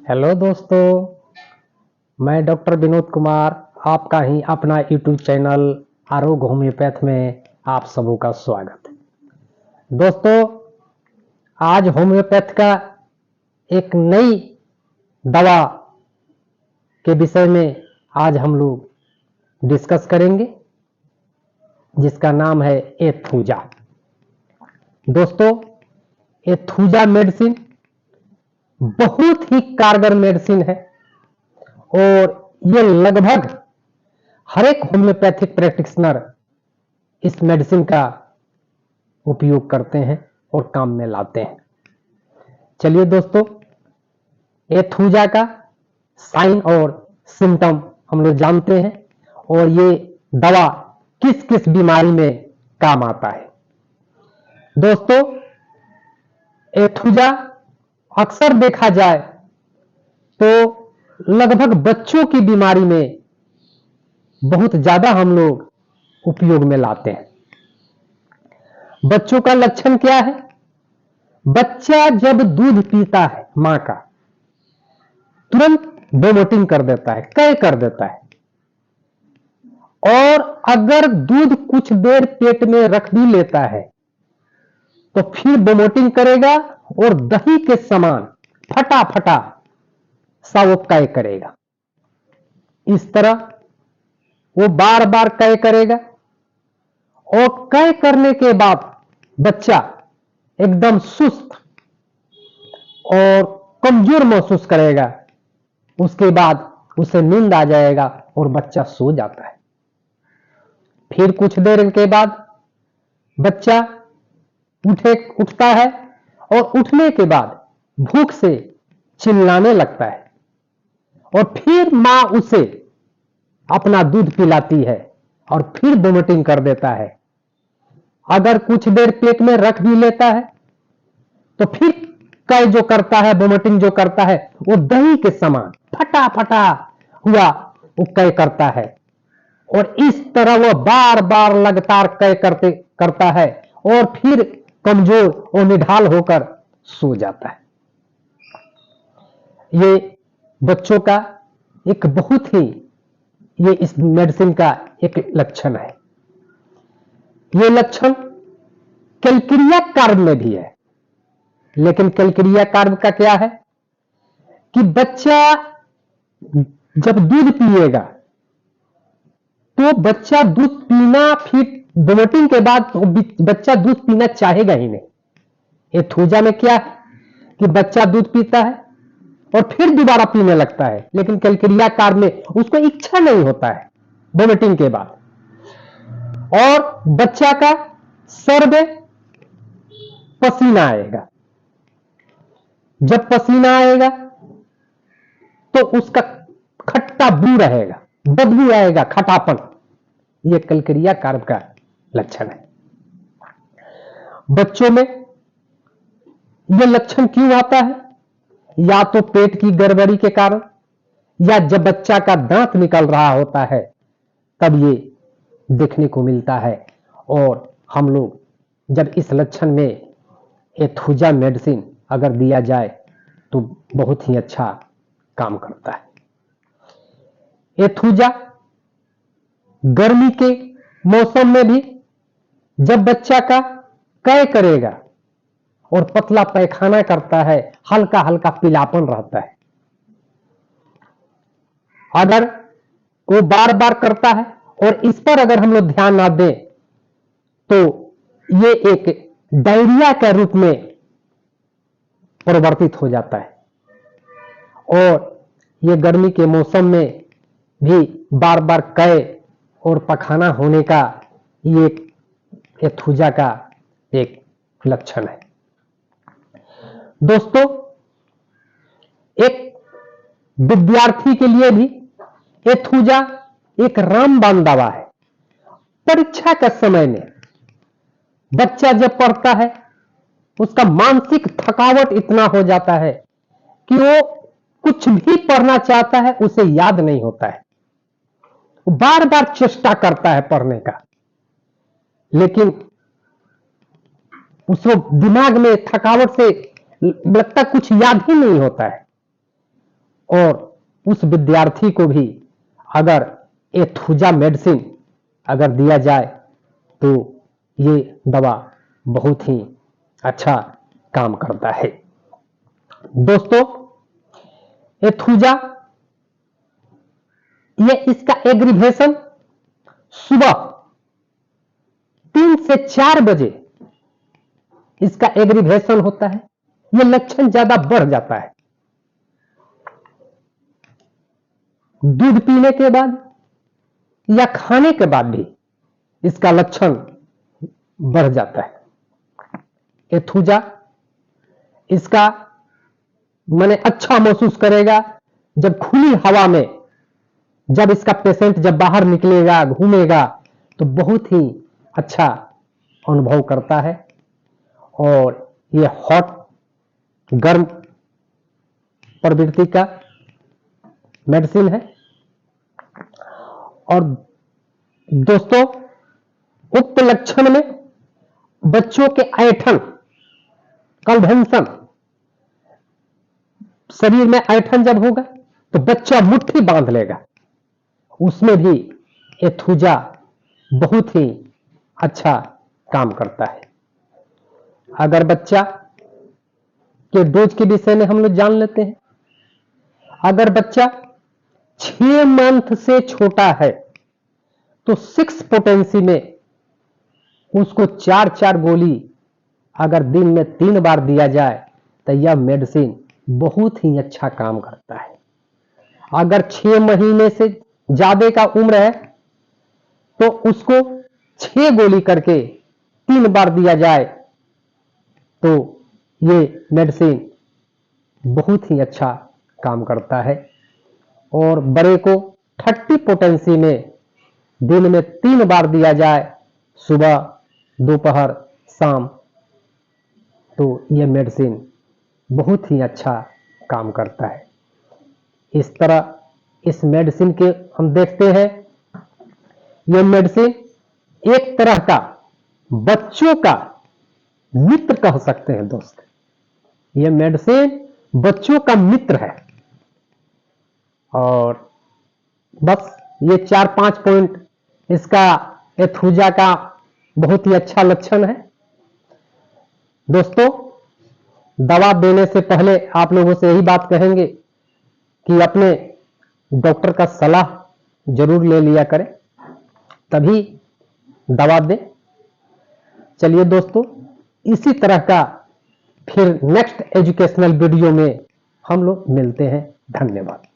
Hello दोस्तों, मैं doctor Vinod Kumar, आपका ही अपना यूट्यूब चैनल आरोग्य होम्योपैथ में आप सबों का स्वागत है। दोस्तों, आज होम्योपैथ का एक नई दवा के विषय में आज हम लोग डिस्कस करेंगे, जिसका नाम है एथूजा। दोस्तों, एथूजा मेडिसिन बहुत ही कारगर मेडिसिन है और ये लगभग हर एक होम्योपैथिक प्रैक्टिशनर इस मेडिसिन का उपयोग करते हैं और काम में लाते हैं। चलिए दोस्तों, एथूजा का साइन और सिम्टम हम लोग जानते हैं और ये दवा किस किस बीमारी में काम आता है। दोस्तों, एथूजा अक्सर देखा जाए तो लगभग बच्चों की बीमारी में बहुत ज्यादा हम लोग उपयोग में लाते हैं। बच्चों का लक्षण क्या है? बच्चा जब दूध पीता है मां का, तुरंत वोमिटिंग कर देता है, कै कर देता है, और अगर दूध कुछ देर पेट में रख भी लेता है तो फिर वोमिटिंग करेगा और दही के समान फटा फटा सा वो कै करेगा। इस तरह वो बार बार कै करेगा और कै करने के बाद बच्चा एकदम सुस्त और कमजोर महसूस करेगा। उसके बाद उसे नींद आ जाएगा और बच्चा सो जाता है। फिर कुछ देर के बाद बच्चा उठता है और उठने के बाद भूख से चिल्लाने लगता है और फिर मां उसे अपना दूध पिलाती है और फिर वोमिटिंग कर देता है। अगर कुछ देर पेट में रख भी लेता है तो फिर कै जो करता है, वोमिटिंग जो करता है, वो दही के समान फटा फटा हुआ वो कै करता है और इस तरह वह बार बार लगातार कै करता है और फिर कमजोर और निढाल होकर सो जाता है। ये बच्चों का एक बहुत ही ये इस मेडिसिन का एक लक्षण है। ये लक्षण कैलक्रिया कार्ब में भी है, लेकिन कैलक्रिया कार्ब का क्या है कि बच्चा जब दूध पिएगा तो बच्चा दूध पीना, फिर वोमिटिंग के बाद बच्चा दूध पीना चाहेगा ही नहीं। एथूजा में क्या है कि बच्चा दूध पीता है और फिर दोबारा पीने लगता है, लेकिन कैलक्रिया कार्ब में उसको इच्छा नहीं होता है वोमिटिंग के बाद, और बच्चा का सर में पसीना आएगा। जब पसीना आएगा तो उसका खट्टा बू रहेगा, बदबू आएगा, खटापन। यह कैलक्रिया कार्ब का लक्षण है। बच्चों में यह लक्षण क्यों आता है? या तो पेट की गड़बड़ी के कारण, या जब बच्चा का दांत निकल रहा होता है तब ये देखने को मिलता है। और हम लोग जब इस लक्षण में एथूजा मेडिसिन अगर दिया जाए तो बहुत ही अच्छा काम करता है। एथूजा गर्मी के मौसम में भी जब बच्चा का कै करेगा और पतला पैखाना करता है, हल्का हल्का पीलापन रहता है, अगर वो बार बार करता है और इस पर अगर हम लोग ध्यान ना दें तो ये एक डायरिया के रूप में परिवर्तित हो जाता है। और ये गर्मी के मौसम में भी बार बार कै और पखाना होने का ये एथूजा का एक लक्षण है। दोस्तों, एक विद्यार्थी के लिए भी एथूजा एक रामबाण दवा है। परीक्षा के समय में बच्चा जब पढ़ता है, उसका मानसिक थकावट इतना हो जाता है कि वो कुछ भी पढ़ना चाहता है उसे याद नहीं होता है, वो बार बार चेष्टा करता है पढ़ने का, लेकिन उसको दिमाग में थकावट से लगता कुछ याद ही नहीं होता है। और उस विद्यार्थी को भी अगर एथुजा मेडिसिन अगर दिया जाए तो ये दवा बहुत ही अच्छा काम करता है। दोस्तों, एथुजा ये इसका एग्रीवेशन सुबह 3 से 4 बजे इसका एग्रीवेशन होता है। ये लक्षण ज्यादा बढ़ जाता है। दूध पीने के बाद या खाने के बाद भी इसका लक्षण बढ़ जाता है। एथुजा इसका माने अच्छा महसूस करेगा जब खुली हवा में, जब इसका पेशेंट जब बाहर निकलेगा, घूमेगा, तो बहुत ही अच्छा अनुभव करता है। और ये हॉट गर्म प्रवृत्ति का मेडिसिन है। और दोस्तों, उक्त लक्षण में बच्चों के ऐंठन, कन्वेंशन, शरीर में ऐंठन जब होगा तो बच्चा मुट्ठी बांध लेगा, उसमें भी एथुजा बहुत ही अच्छा काम करता है। अगर बच्चा के डोज के विषय में हम लोग जान लेते हैं। अगर बच्चा 6 मंथ से छोटा है तो 6 पोटेंसी में उसको 4-4 गोली अगर दिन में 3 बार दिया जाए तो यह मेडिसिन बहुत ही अच्छा काम करता है। अगर 6 महीने से ज्यादा का उम्र है तो उसको 6 गोली करके 3 बार दिया जाए तो ये मेडिसिन बहुत ही अच्छा काम करता है। और बड़े को 30 पोटेंसी में दिन में 3 बार दिया जाए, सुबह, दोपहर, शाम, तो यह मेडिसिन बहुत ही अच्छा काम करता है। इस तरह इस मेडिसिन के हम देखते हैं, यह मेडिसिन एक तरह का बच्चों का मित्र कह सकते हैं। दोस्त, यह मेडिसिन बच्चों का मित्र है। और बस ये 4-5 पॉइंट इसका एथुजा का बहुत ही अच्छा लक्षण है। दोस्तों, दवा देने से पहले आप लोगों से यही बात कहेंगे कि अपने डॉक्टर का सलाह जरूर ले लिया करें, तभी दवा दें। चलिए दोस्तों, इसी तरह का फिर नेक्स्ट एजुकेशनल वीडियो में हम लोग मिलते हैं। धन्यवाद।